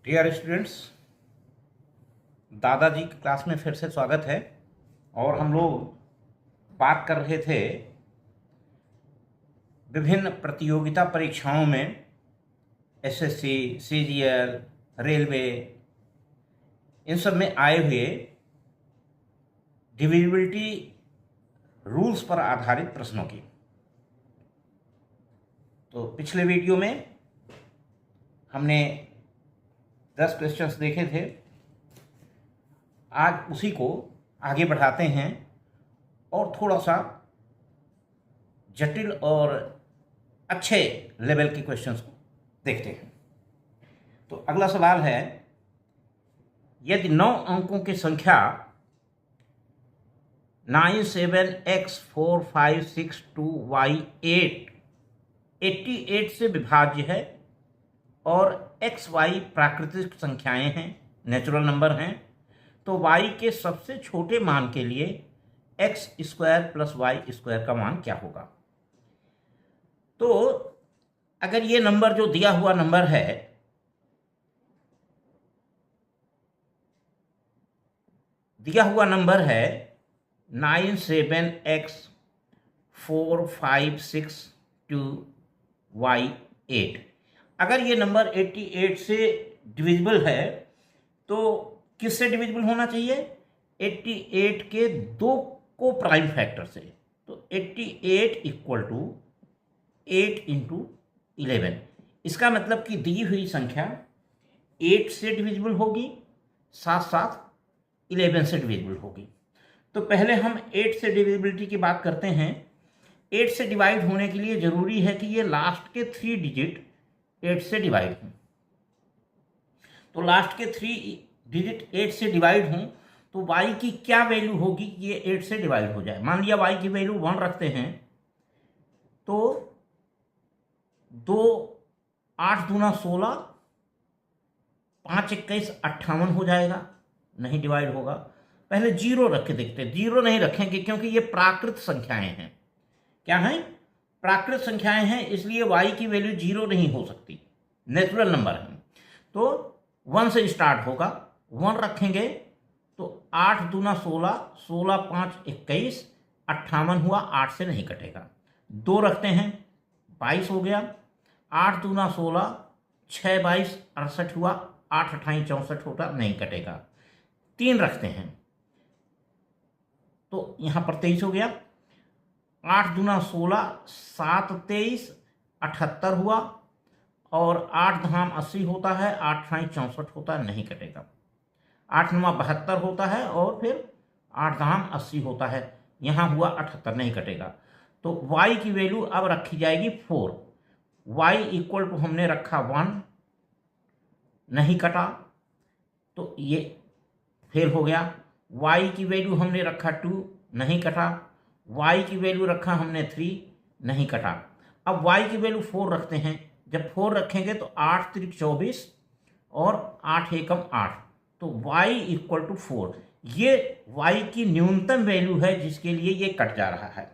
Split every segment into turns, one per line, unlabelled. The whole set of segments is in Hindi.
डियर स्टूडेंट्स, दादाजी की क्लास में फिर से स्वागत है। और हम लोग बात कर रहे थे विभिन्न प्रतियोगिता परीक्षाओं में एसएससी, सीजीएल, रेलवे, इन सब में आए हुए डिविजिबिलिटी रूल्स पर आधारित प्रश्नों की। तो पिछले वीडियो में हमने 10 क्वेश्चंस देखे थे। आज उसी को आगे बढ़ाते हैं और थोड़ा सा जटिल और अच्छे लेवल के क्वेश्चंस को देखते हैं। तो अगला सवाल है, यदि 9 अंकों की संख्या 97x4562y8 88 से विभाज्य है और एक्स वाई प्राकृतिक संख्याएं हैं, नेचुरल नंबर हैं, तो y के सबसे छोटे मान के लिए x square plus y square का मान क्या होगा। तो अगर ये नंबर जो दिया हुआ नंबर है दिया हुआ नंबर है 97x4562y8, अगर ये नंबर 88 से डिविजिबल है तो किससे डिविजिबल होना चाहिए? 88 के 2 को प्राइम फैक्टर से। तो 88 इक्वल टू 8 इंटू 11। इसका मतलब कि दी हुई संख्या 8 से डिविजिबल होगी, साथ साथ 11 से डिविजिबल होगी। तो पहले हम 8 से डिविजिबिलिटी की बात करते हैं। 8 से डिवाइड होने के लिए जरूरी है कि ये लास्ट के 3 डिजिट 8 से डिवाइड हों। तो लास्ट के 3 डिजिट 8 से डिवाइड हों तो y की क्या वैल्यू होगी कि ये 8 से डिवाइड हो जाए। मान लिया y की वैल्यू 1 रखते हैं तो 2 8 दूना 16, 5 21 58 हो जाएगा, नहीं डिवाइड होगा। पहले 0 रख के देखते हैं। 0 नहीं रखेंगे क्योंकि ये प्राकृत संख्याएं हैं। क्या हैं? प्राकृत संख्याएं हैं, इसलिए y की वैल्यू 0 नहीं हो सकती, नेचुरल नंबर है। तो 1 से स्टार्ट होगा, 1 रखेंगे तो 8 दूना 16, 16 5 21 58 हुआ, 8 से नहीं कटेगा। 2 रखते हैं, 22 हो गया। 8 दूना 16, 6 22 68 हुआ, 8 28 64 होता, नहीं कटेगा। 3 रखते हैं तो यहाँ पर 23 हो गया। 8 दूना 16, 7 23 78 हुआ और 8 धाम 80 होता है, 8 28 64 होता है, नहीं कटेगा। 8 9 72 होता है और फिर 8 धाम 80 होता है, यहाँ हुआ 78, नहीं कटेगा। तो y की वैल्यू अब रखी जाएगी 4। y इक्वल टू हमने रखा 1, नहीं कटा तो ये फेल हो गया। y की वैल्यू हमने रखा 2, नहीं कटा। y की वैल्यू रखा हमने 3, नहीं कटा। अब y की वैल्यू 4 रखते हैं। जब 4 रखेंगे तो 8 3 24 और 8 एकम 8, तो y इक्वल टू 4। ये y की न्यूनतम वैल्यू है जिसके लिए ये कट जा रहा है।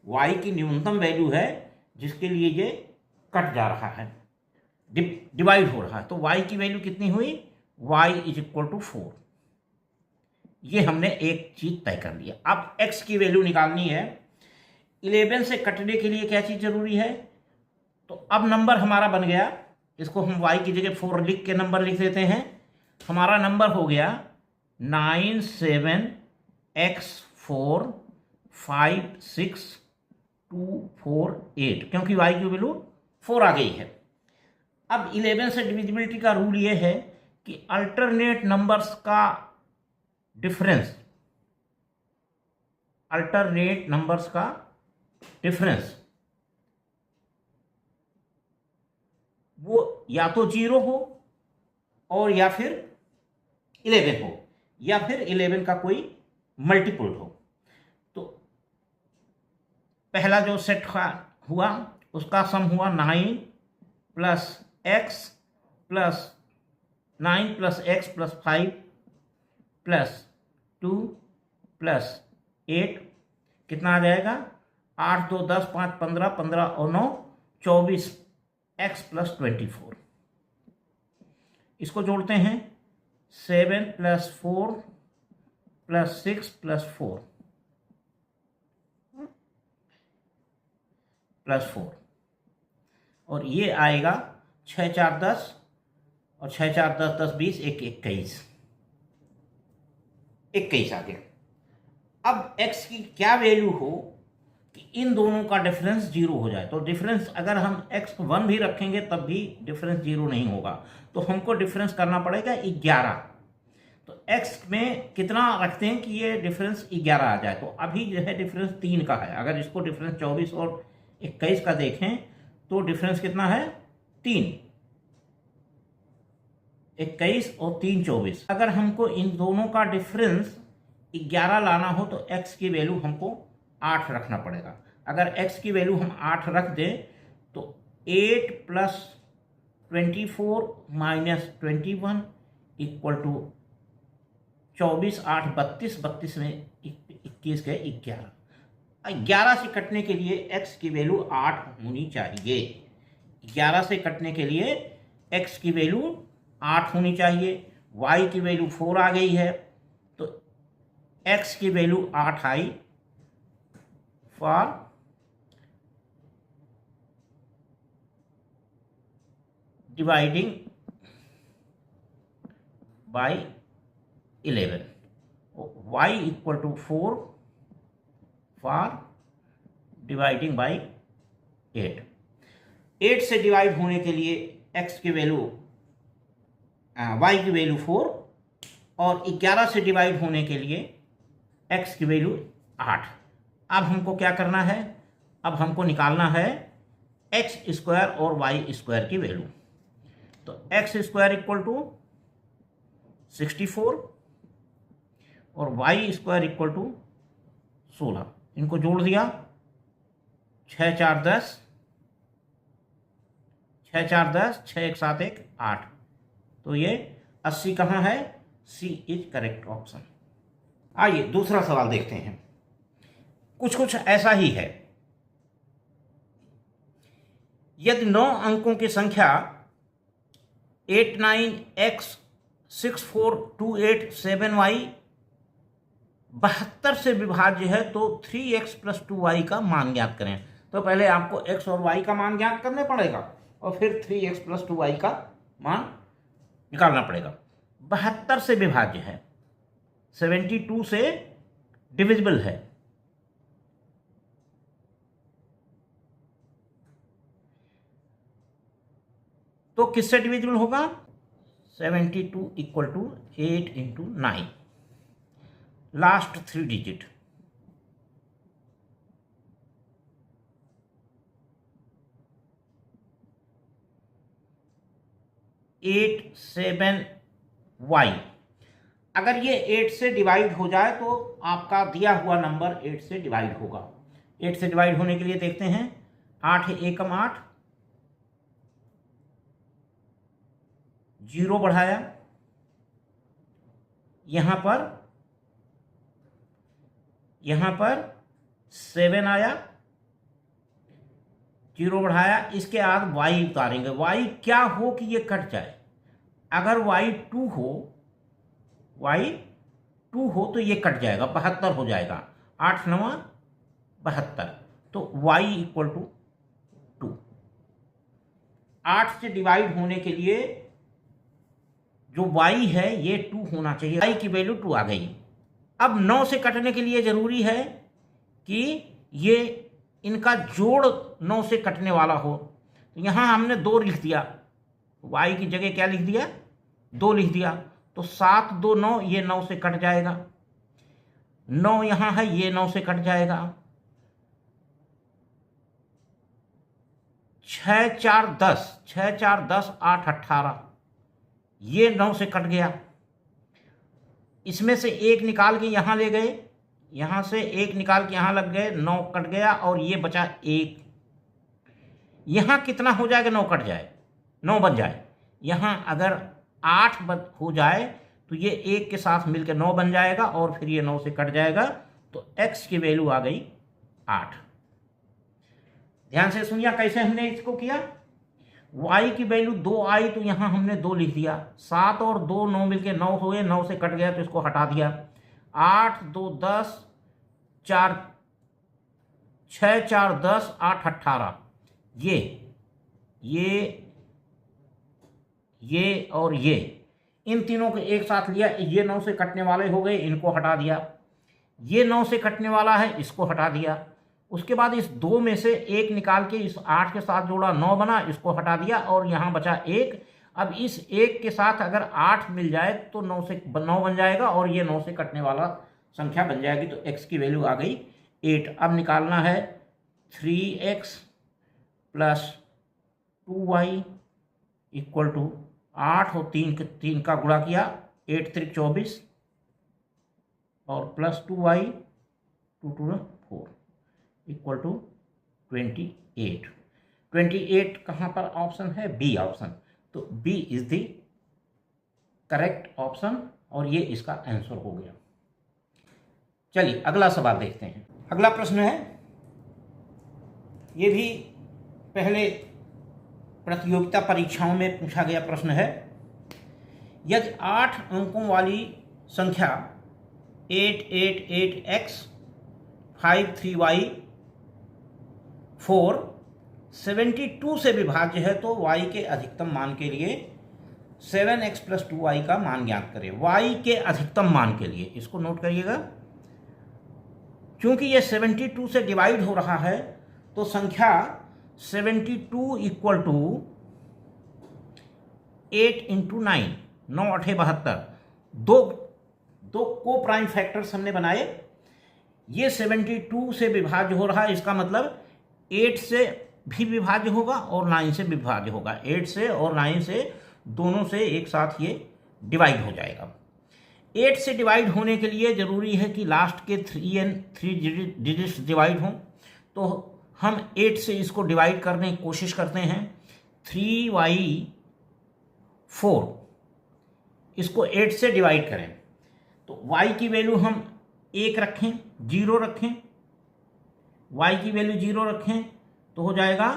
y की न्यूनतम वैल्यू है जिसके लिए ये कट जा रहा है, डिवाइड हो रहा है। तो y की वैल्यू कितनी हुई? y is equal to 4। ये हमने एक चीज तय कर लिया। अब x की वैल्यू निकालनी है। 11 से कटने के लिए क्या चीज जरूरी है? तो अब नंबर हमारा बन गया, इसको हम y की जगह 4 लिख के नंबर लिख देते हैं। हमारा नंबर हो गया 97x456248, क्योंकि y की वैल्यू 4 आ गई है। अब 11 से डिविजिबिलिटी का रूल ये है कि अल्टरनेट नंबर्स का डिफरेंस वो या तो 0 हो और या फिर 11 हो, या फिर 11 का कोई मल्टीपल हो। तो पहला जो सेट हुआ उसका सम हुआ 9 plus x plus 9 plus x plus 5 plus 2 plus 8, कितना आ जाएगा? 8 2 10 5 15, 15 और 9 24, एक्स प्लस 24। इसको जोड़ते हैं, 7 + 4 + 6 + 4 +4, और ये आएगा 6 4 10, और 6 4 10 10 20 1 21 21 आ गया। अब x की क्या वैल्यू हो कि इन दोनों का डिफरेंस 0 हो जाए। तो डिफरेंस अगर हम x 1 भी रखेंगे तब भी डिफरेंस 0 नहीं होगा, तो हमको डिफरेंस करना पड़ेगा 11। तो x में कितना रखते हैं कि ये डिफरेंस 11 आ जाए। तो अभी जो है डिफरेंस 3 का है। अगर इसको डिफरेंस 24 और 21 का देखें तो डिफरेंस कितना है, 3। 21 और 3 24। अगर हमको इन दोनों का डिफरेंस 11 लाना हो तो x की वैल्यू हमको 8 रखना पड़ेगा। अगर x की वैल्यू हम 8 रख दें तो 8 + 24 - 21 = 24, 8 32, 32 में 21 के 11। 11 से कटने के लिए x की वैल्यू 8 होनी चाहिए। 11 से कटने के लिए x की वैल्यू 8 होनी चाहिए। y की वैल्यू 4 आ गई है, तो x की value 8 I for dividing by 11, y = 4 for dividing by 8। 8 से डिवाइड होने के लिए x की वैल्यू y की वैल्यू 4, और 11 से डिवाइड होने के लिए x की वैल्यू 8। अब हमको क्या करना है, अब हमको निकालना है x² और y² की वैल्यू। तो x² = 64 और y² = 16। इनको जोड़ दिया, 6 4 10, 6 4 10, 6 1 7 1 8। तो ये 80 कहाँ है, C इज करेक्ट ऑप्शन। आइए दूसरा सवाल देखते हैं। कुछ ऐसा ही है। यदि 9 अंकों की संख्या 89x6428 72 से विभाज्य है तो 3x + 2y का मान ज्ञात करें। तो पहले आपको x और y का मान ज्ञात करना पड़ेगा और फिर 3x + 2y का मान निकालना पड़ेगा। 72 से विभाज्य है, 72 से डिविजिबल है। तो किससे डिविजिबल होगा, 72 = 8 × 9, लास्ट 3 डिजिट। Eight 7 y। अगर ये 8 से डिवाइड हो जाए तो आपका दिया हुआ नंबर 8 से डिवाइड होगा। 8 से डिवाइड होने के लिए देखते हैं, 8 एकम 8, 0 बढ़ाया, यहां पर 7 आया, 0 बढ़ाया, इसके बाद y उतारेंगे। y क्या हो कि ये कट जाए। अगर y 2 हो तो ये कट जाएगा, 72 हो जाएगा। 8 9 72, तो y = 2। 8 से डिवाइड होने के लिए जो y है ये 2 होना चाहिए। y की वैल्यू 2 आ गई। अब 9 से कटने के लिए जरूरी है कि ये इनका जोड़ 9 से कटने वाला हो। तो यहां हमने 2 लिख दिया, y की जगह क्या लिख दिया, 2 लिख दिया। तो 7 2 9, ये 9 से कट जाएगा। 9 यहां है, ये 9 से कट जाएगा। 6 4 10, 6 4 10 8 18, ये 9 से कट गया। इसमें से एक निकाल के यहां ले गए, यहां से एक निकाल के यहां लग गए, 9 कट गया और ये बचा 1। यहां कितना हो जाएगा, 9 कट जाए, 9 बन जाए। यहां अगर 8 हो जाए तो ये 1 के साथ मिलकर 9 बन जाएगा और फिर ये 9 से कट जाएगा। तो x की वैल्यू आ गई 8। ध्यान से सुनिए कैसे हमने इसको किया। y की वैल्यू 2i, तो यहाँ हमने 2 लिख दिया। 7 और 2 9 मिलके 9 हुए, 9 से कट गया तो इसको हटा दिया। 8 2 10, 4 6 4 10, 8 18, ये और ये, इन तीनों को एक साथ लिया। ये 9 से कटने वाले हो गए, इनको हटा दिया। ये 9 से कटने वाला है, इसको हटा दिया। उसके बाद इस 2 में से 1 निकाल के इस 8 के साथ जोड़ा, 9 बना, इसको हटा दिया और यहाँ बचा 1। अब इस 1 के साथ अगर 8 मिल जाए तो 9 बन जाएगा और ये 9 से कटने वाला संख्या बन जाएगी। तो x की वैल्यू आ गई 8। अब निकालना है 3x plus 2y equal to 8 और 3 का गुणा किया, 8 3 24 और प्लस 2y 2 2 4 इक्वल टू 28। 28 कहाँ पर ऑप्शन है? B option. तो B is the correct option और ये इसका आंसर हो गया। चलिए अगला सवाल देखते हैं। अगला प्रश्न है, ये भी पहले प्रतियोगिता परीक्षाओं में पूछा गया प्रश्न है। यदि 8 अंकों वाली संख्या 888x 53y 4 72 से विभाज्य है तो y के अधिकतम मान के लिए 7x प्लस 2y का मान ज्ञात करें। y के अधिकतम मान के लिए, इसको नोट करिएगा, क्योंकि ये 72 से डिवाइड हो रहा है तो संख्या 72 इक्वल टू 8 इंटू 9, 9 8 72, दो को प्राइम फैक्टर्स हमने बनाए। ये 72 से विभाज्य हो रहा है, इसका मतलब 8 से भी विभाज्य होगा और 9 से विभाज्य होगा। 8 से और 9 से दोनों से एक साथ ये डिवाइड हो जाएगा। 8 से डिवाइड होने के लिए ज़रूरी है कि लास्ट के 3 डिजिट्स डिवाइड हों, तो हम 8 से इसको डिवाइड करने की कोशिश करते हैं। 3y 4, इसको 8 से डिवाइड करें तो y की वैल्यू हम 1 रखें, 0 रखें, y की वैल्यू 0 रखें तो हो जाएगा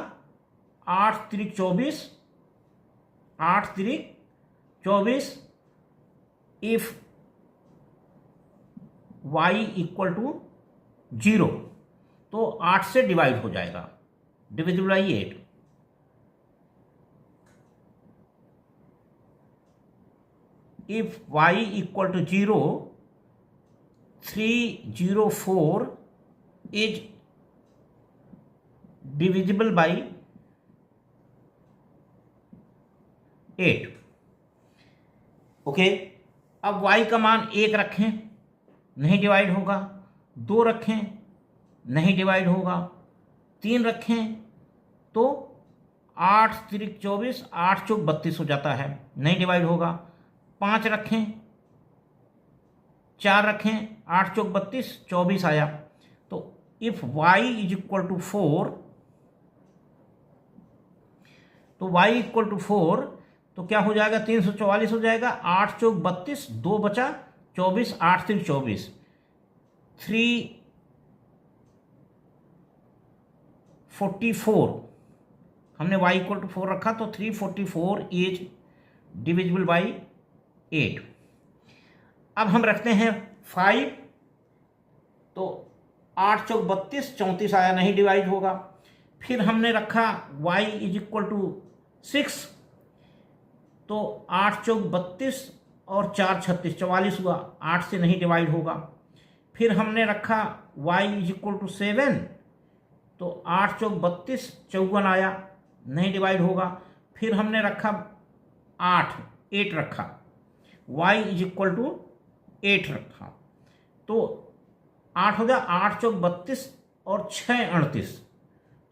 8 3 24, 8 3 24 इफ y इक्वल टू 0, तो 8 से डिवाइड हो जाएगा, divisible by 8। If y equal to 0, 304 is divisible by 8। Okay, अब y का मान 1 रखें, नहीं डिवाइड होगा। 2 रखें, नहीं डिवाइड होगा। 3 रखें तो 8 3 24, 8 चौक 32 हो जाता है, नहीं डिवाइड होगा। 5 रखें, 4 रखें, 8 चौक 32, 24 आया। तो if y is equal to 4, तो y इक्वल टू 4 तो क्या हो जाएगा? 344 हो जाएगा। 8 चौक 32, 2 बचा 24, 8 3 24, 344 हमने y इक्वल टू 4 रखा तो 344 इज डिविजिबल बाई 8। अब हम रखते हैं 5, तो 8 चौक 32, 34 आया, नहीं डिवाइड होगा। फिर हमने रखा y इज इक्वल टू 6, तो 8 चौक 32 और 4 36, 44 हुआ, 8 से नहीं डिवाइड होगा। फिर हमने रखा y इज इक्वल टू 7, तो 8 चौक 32, 54 आया, नहीं डिवाइड होगा। फिर हमने रखा 8 रखा, y इज इक्वल टू 8 रखा, तो 8 हो गया। 8 चौक 32 और 6 38,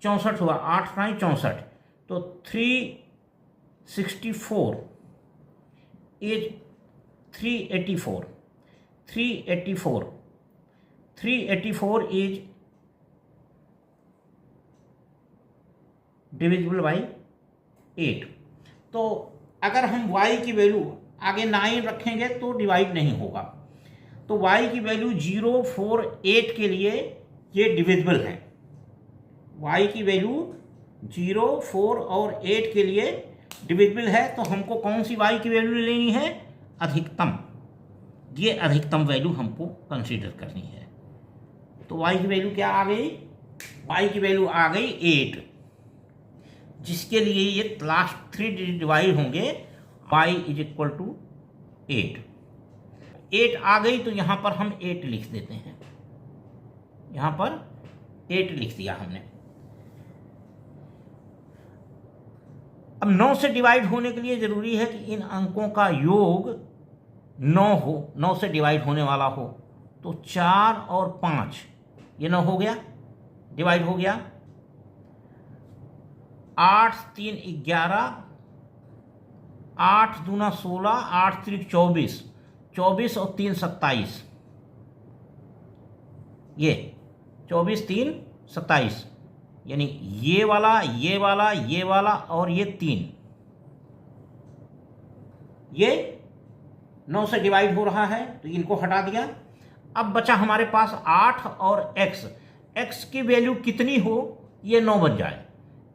64 हुआ, 8 9 64, तो 364 इज 384 इज डिविजिबल बाई 8। तो अगर हम y की वैल्यू आगे 9 रखेंगे तो डिवाइड नहीं होगा, तो y की वैल्यू 0 4 8 के लिए ये डिविजिबल है। y की वैल्यू 0, 4 और 8 के लिए डिविजिबल है, तो हमको कौन सी y की वैल्यू लेनी है? अधिकतम। ये अधिकतम वैल्यू हमको कंसीडर करनी है। तो y की वैल्यू क्या आ गई? y की वैल्यू आ गई 8, जिसके लिए ये लास्ट 3 डिजिट डिवाइड होंगे। y is equal to 8। 8 आ गई तो यहां पर हम 8 लिख देते हैं। यहां पर 8 लिख दिया हमने। अब 9 से डिवाइड होने के लिए जरूरी है कि इन अंकों का योग 9 हो, 9 से डिवाइड होने वाला हो। तो 4 और 5 ये 9 हो गया, डिवाइड हो गया। 8 3 11, 8 दूना 16, 8 त्रिक 24, 24 और 3 27। ये 24 3 27, यानी ये वाला, ये वाला, ये वाला और ये 3, ये 9 से डिवाइड हो रहा है, तो इनको हटा दिया। अब बचा हमारे पास 8 और x। x की वैल्यू कितनी हो? ये 9 बन जाए।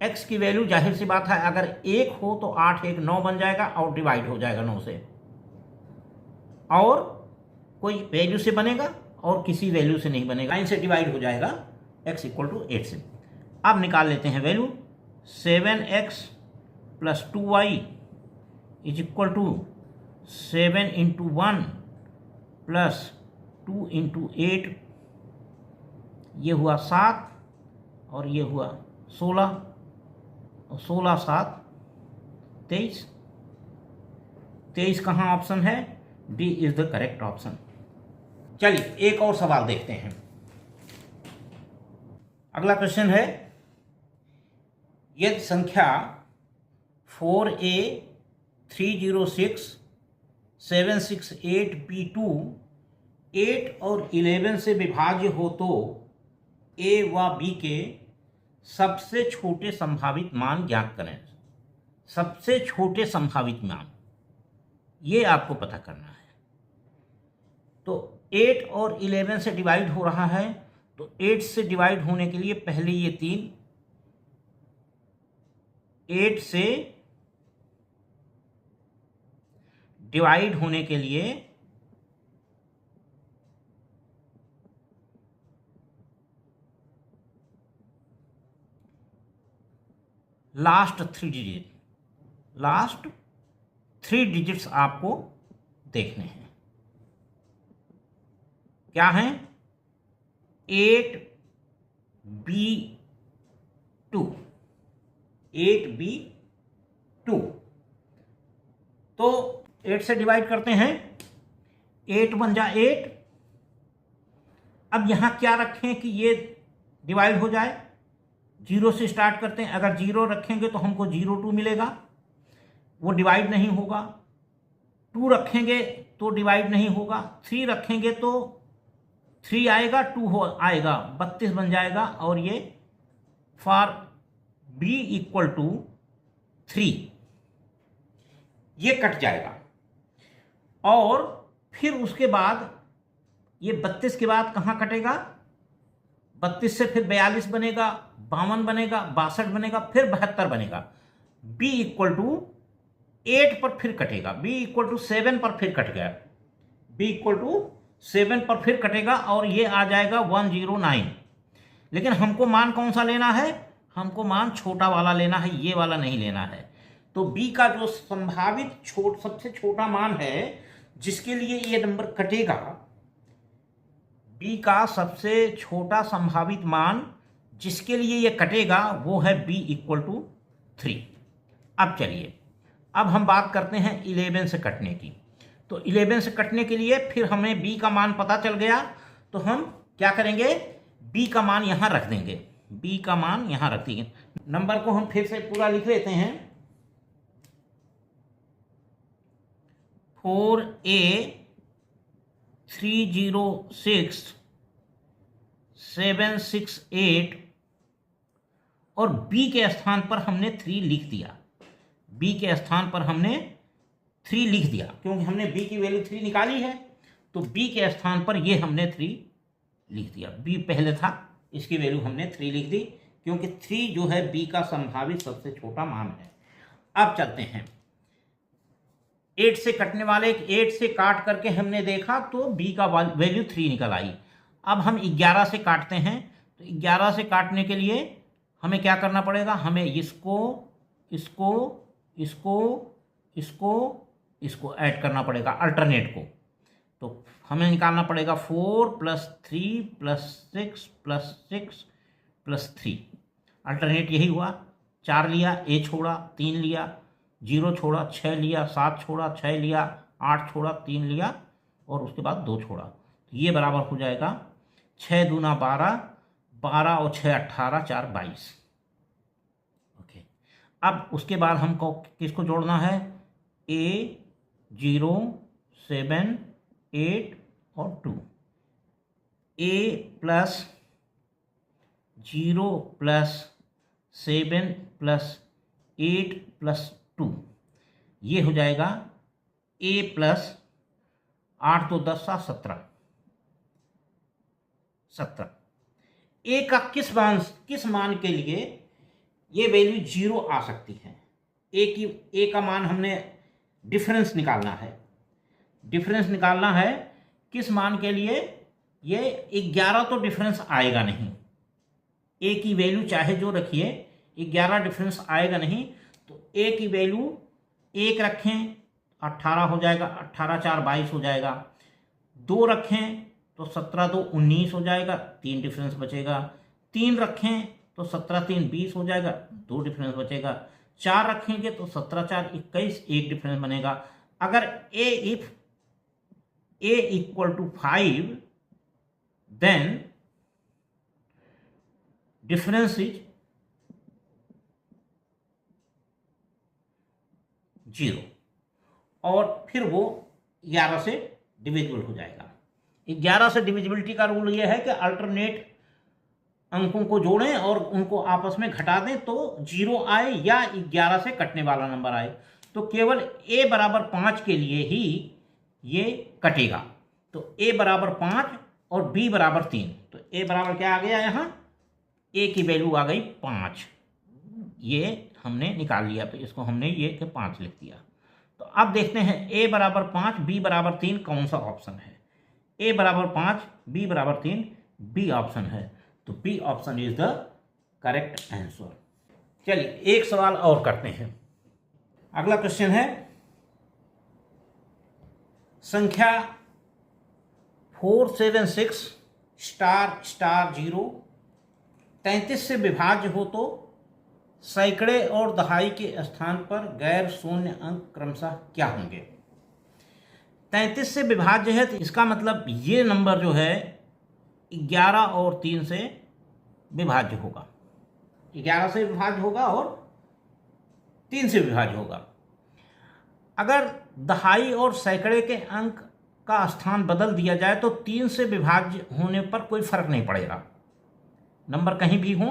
x की वैल्यू जाहिर सी बात है, अगर 1 हो तो 8 1 9 बन जाएगा और डिवाइड हो जाएगा 9 से, और कोई वैल्यू से बनेगा और किसी वैल्यू से नहीं बनेगा। 9 से डिवाइड हो जाएगा x इक्वल टू 8 से। अब निकाल लेते हैं value. 7x plus 2y is equal to 7 into 1 plus 2 into 8, ये हुआ 7 और ये हुआ 16, और 16 7 23। 23 कहाँ ऑप्शन है? D is the correct option. चलिए एक और सवाल देखते हैं। अगला क्वेश्चन है, यदि संख्या 4a 306 768 b2 8 और 11 से विभाज्य हो तो a व b के सबसे छोटे संभावित मान ज्ञात करें। सबसे छोटे संभावित मान, ये आपको पता करना है। तो 8 और 11 से डिवाइड हो रहा है, तो 8 से डिवाइड होने के लिए पहले ये 3, 8 से डिवाइड होने के लिए लास्ट 3 डिजिट्स आपको देखने हैं। क्या हैं? 8b2, 8b2। तो 8 से डिवाइड करते हैं, 8 बन जा 8। अब यहां क्या रखें कि ये डिवाइड हो जाए? 0 से स्टार्ट करते हैं। अगर 0 रखेंगे तो हमको 02 मिलेगा, वो डिवाइड नहीं होगा। 2 रखेंगे तो डिवाइड नहीं होगा। 3 रखेंगे तो 3 आएगा, 2 आएगा, 32 बन जाएगा। और ये फॉर b इक्वल टू 3, ये कट जाएगा। और फिर उसके बाद ये 32 के बाद कहाँ कटेगा? 32 से फिर 42 बनेगा, 52 बनेगा, 62 बनेगा, फिर 72 बनेगा। b इक्वल टू 8 पर फिर कटेगा, b इक्वल टू 7 पर फिर कट गया, b इक्वल टू 7 पर फिर कटेगा और ये आ जाएगा 109। लेकिन हमको मान कौन सा लेना है? हमको मान छोटा वाला लेना है, ये वाला नहीं लेना है। तो b का जो संभावित सबसे छोटा मान है जिसके लिए ये नंबर कटेगा, b का सबसे छोटा संभावित मान जिसके लिए ये कटेगा वो है b इक्वल टू 3। अब चलिए, अब हम बात करते हैं 11 से कटने की। तो 11 से कटने के लिए फिर हमें b का मान पता चल गया, तो हम क्या करेंगे? b का मान यहां रख देंगे, b का मान यहां रख देंगे। नंबर को हम फिर से पूरा लिख लेते हैं। 4a 306 768 और b के स्थान पर हमने 3 लिख दिया। b के स्थान पर हमने 3 लिख दिया क्योंकि हमने b की वैल्यू 3 निकाली है, तो b के स्थान पर ये हमने 3 लिख दिया। b पहले था, इसकी वैल्यू हमने 3 लिख दी। क्योंकि 3 जो है बी का संभावित सबसे छोटा मान है। अब चलते हैं 8 से कटने वाले, 8 से काट करके हमने देखा तो बी का वैल्यू 3 निकल आई। अब हम 11 से काटते हैं, तो 11 से काटने के लिए हमें क्या करना पड़ेगा, हमें इसको इसको इसको इसको इसको ऐड करना पड़ेगा, अल्टरनेट को। तो हमें निकालना पड़ेगा 4 + 3 + 6 + 6 + 3। अल्टरनेट यही हुआ, 4 लिया, ए छोड़ा, 3 लिया, 0 छोड़ा, 6 लिया, 7 छोड़ा, 6 लिया, 8 छोड़ा, 3 लिया और उसके बाद 2 छोड़ा। तो ये बराबर हो जाएगा 6 दूना 12, 12 और 6 18, 4 22। ओके, अब उसके बाद हमको किसको जोड़ना है, A 0 7 8 और 2। A + 0 + 7 + 8 + 2, ये हो जाएगा A + 8 तो 10 17 17। ए का किस मान के लिए ये वैल्यू 0 आ सकती है। ए का मान हमने डिफरेंस निकालना है। डिफरेंस निकालना है किस मान के लिए, ये 11 तो डिफरेंस आएगा नहीं। ए की वैल्यू चाहे जो रखिए 11 डिफरेंस आएगा नहीं। तो ए की वैल्यू 1 रखें 18 हो जाएगा, 18 4 22 हो जाएगा। 2 रखें तो 17 2 19 हो जाएगा, 3 डिफरेंस बचेगा। 3 रखें तो 17 3 20 हो जाएगा, 2 डिफरेंस बचेगा। 4 रखेंगे तो 17 4 21, 1 डिफरेंस बनेगा। अगर if a = 5 then difference is 0 और फिर वो 11 से डिविजिबल हो जाएगा। 11 से डिविजिबिलिटी का रूल ये है कि अल्टरनेट अंकों को जोड़ें और उनको आपस में घटा दें तो 0 आए या 11 से कटने वाला नंबर आए। तो केवल a = 5 के लिए ही ये कटेगा। तो a = 5 और b = 3। तो a बराबर क्या आ गया, यहाँ a की वैल्यू आ गई 5। ये हमने निकाल लिया, तो इसको हमने ये के 5 लिख दिया। तो अब देखते हैं a = 5 b = 3 कौन सा ऑप्शन है। a = 5 b = 3 बी ऑप्शन है। तो B option is the correct answer. चलिए एक सवाल और करते हैं। अगला क्वेश्चन है संख्या 476 * 0 33 से विभाज्य हो तो सैकड़े और दहाई के स्थान पर गैर शून्य अंक क्रमशः क्या होंगे। 33 से विभाज्य है तो इसका मतलब ये नंबर जो है 11 और 3 से विभाज्य होगा। 11 से विभाज्य होगा और 3 से विभाज्य होगा। अगर दहाई और सैकड़े के अंक का स्थान बदल दिया जाए तो 3 से विभाज्य होने पर कोई फर्क नहीं पड़ेगा, नंबर कहीं भी हो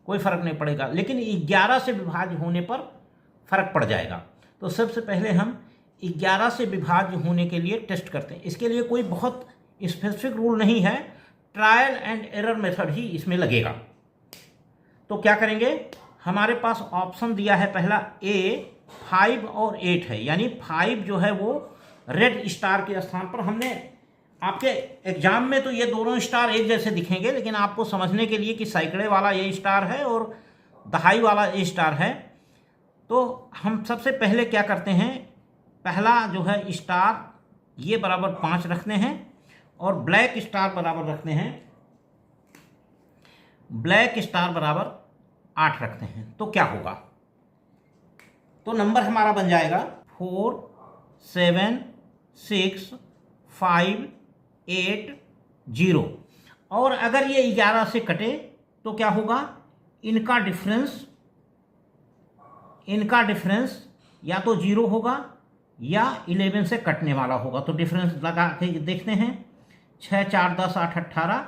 कोई फर्क नहीं पड़ेगा, लेकिन 11 से विभाज्य होने पर फर्क पड़ जाएगा। तो सबसे पहले हम 11 से विभाज्य होने के लिए टेस्ट करते हैं। इसके लिए कोई बहुत स्पेसिफिक रूल नहीं है, ट्रायल एंड एरर मेथड ही इसमें लगेगा। तो क्या करेंगे, हमारे पास ऑप्शन दिया है पहला A 5 और 8 है, यानी 5 जो है वो रेड स्टार के स्थान पर, हमने आपके एग्जाम में तो ये दोनों स्टार एक जैसे दिखेंगे, लेकिन आपको समझने के लिए कि सैकड़े वाला ये स्टार है और दहाई वाला ये स्टार है, तो हम सबसे पहले क्या करते हैं, पहला जो है स्टार ये बराबर 5 रखते हैं और ब्लैक स्टार बराबर रखते हैं, ब्लैक स्टार बराबर 8 रखते हैं। तो क्या होगा, तो नंबर हमारा बन जाएगा 4 7 6 5 8 0। और अगर ये 11 से कटे तो क्या होगा, इनका डिफरेंस या तो 0 होगा या 11 से कटने वाला होगा। तो डिफरेंस लगा के देखते हैं, 6 4 10 8 18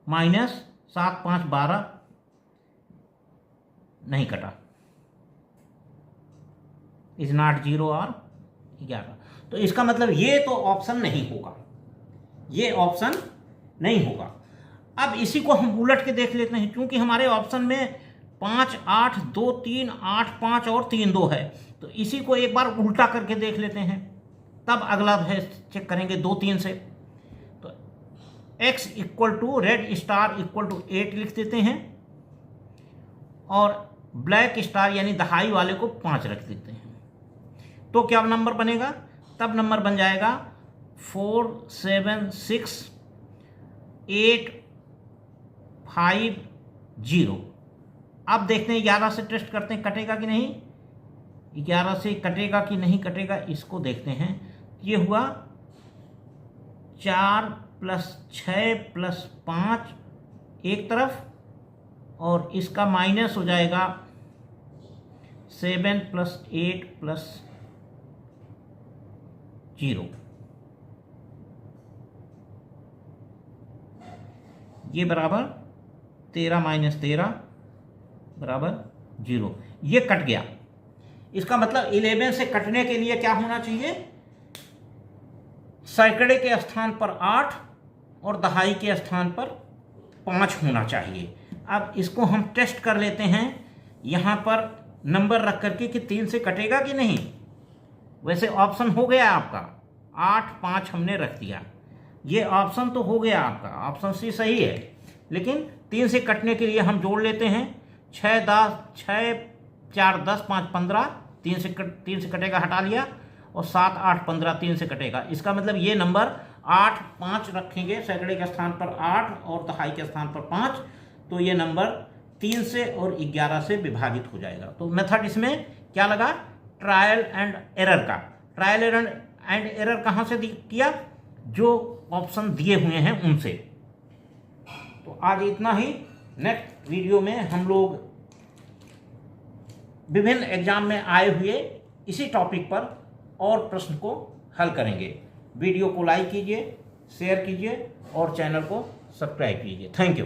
माइनस 7 5 12, नहीं कटा, इज नॉट 0 और 11। तो इसका मतलब ये तो ऑप्शन नहीं होगा, ये ऑप्शन नहीं होगा। अब इसी को हम उलट के देख लेते हैं, क्योंकि हमारे ऑप्शन में 5 8 2 3 8 5 और 3 2 है, तो इसी को एक बार उल्टा करके देख लेते हैं, तब अगला है चेक करेंगे 2 3 से। तो x equal to red star equal to 8 लिख देते हैं और ब्लैक स्टार यानी दहाई वाले को 5 रख देते हैं। तो क्या नंबर बनेगा? तब नंबर बन जाएगा 4 7 6 8 5 0। अब देखते हैं 11 से टेस्ट करते हैं कटेगा कि नहीं, 11 से कटेगा कि नहीं कटेगा, इसको देखते हैं। ये हुआ 4 + 6 + 5 एक तरफ, और इसका माइनस हो जाएगा 7 + 8 + 0। ये बराबर 13 - 13 बराबर 0। ये कट गया। इसका मतलब 11 से कटने के लिए क्या होना चाहिए? सैकड़े के स्थान पर 8 और दहाई के स्थान पर 5 होना चाहिए। अब इसको हम टेस्ट कर लेते हैं यहाँ पर नंबर रख करके कि 3 से कटेगा कि नहीं। वैसे ऑप्शन हो गया आपका, 8 5 हमने रख दिया, ये ऑप्शन तो हो गया आपका, ऑप्शन सी सही है। लेकिन 3 से कटने के लिए हम जोड़ लेते हैं 6 4 10 5 15, 3 से कटेगा, हटा लिया, और 7 8 15 3 से कटेगा। इसका मतलब ये नंबर 8 5 रखेंगे, सैकड़े के स्थान पर 8 और दहाई के स्थान पर 5, तो ये नंबर 3 से और 11 से विभाजित हो जाएगा। तो मेथड इसमें क्या लगा? ट्रायल एंड एरर का। ट्रायल एंड एरर कहाँ से किया? जो ऑप्शन दिए हुए हैं उनसे। तो आज इतना ही। नेक्स्ट वीडियो में हम लोग विभिन्न एग्जाम में आए हुए इसी टॉपिक पर और प्रश्न को हल करेंगे। वीडियो को लाइक कीजिए, शेयर कीजिए और चैनल को सब्सक्राइब कीजिए। Thank you.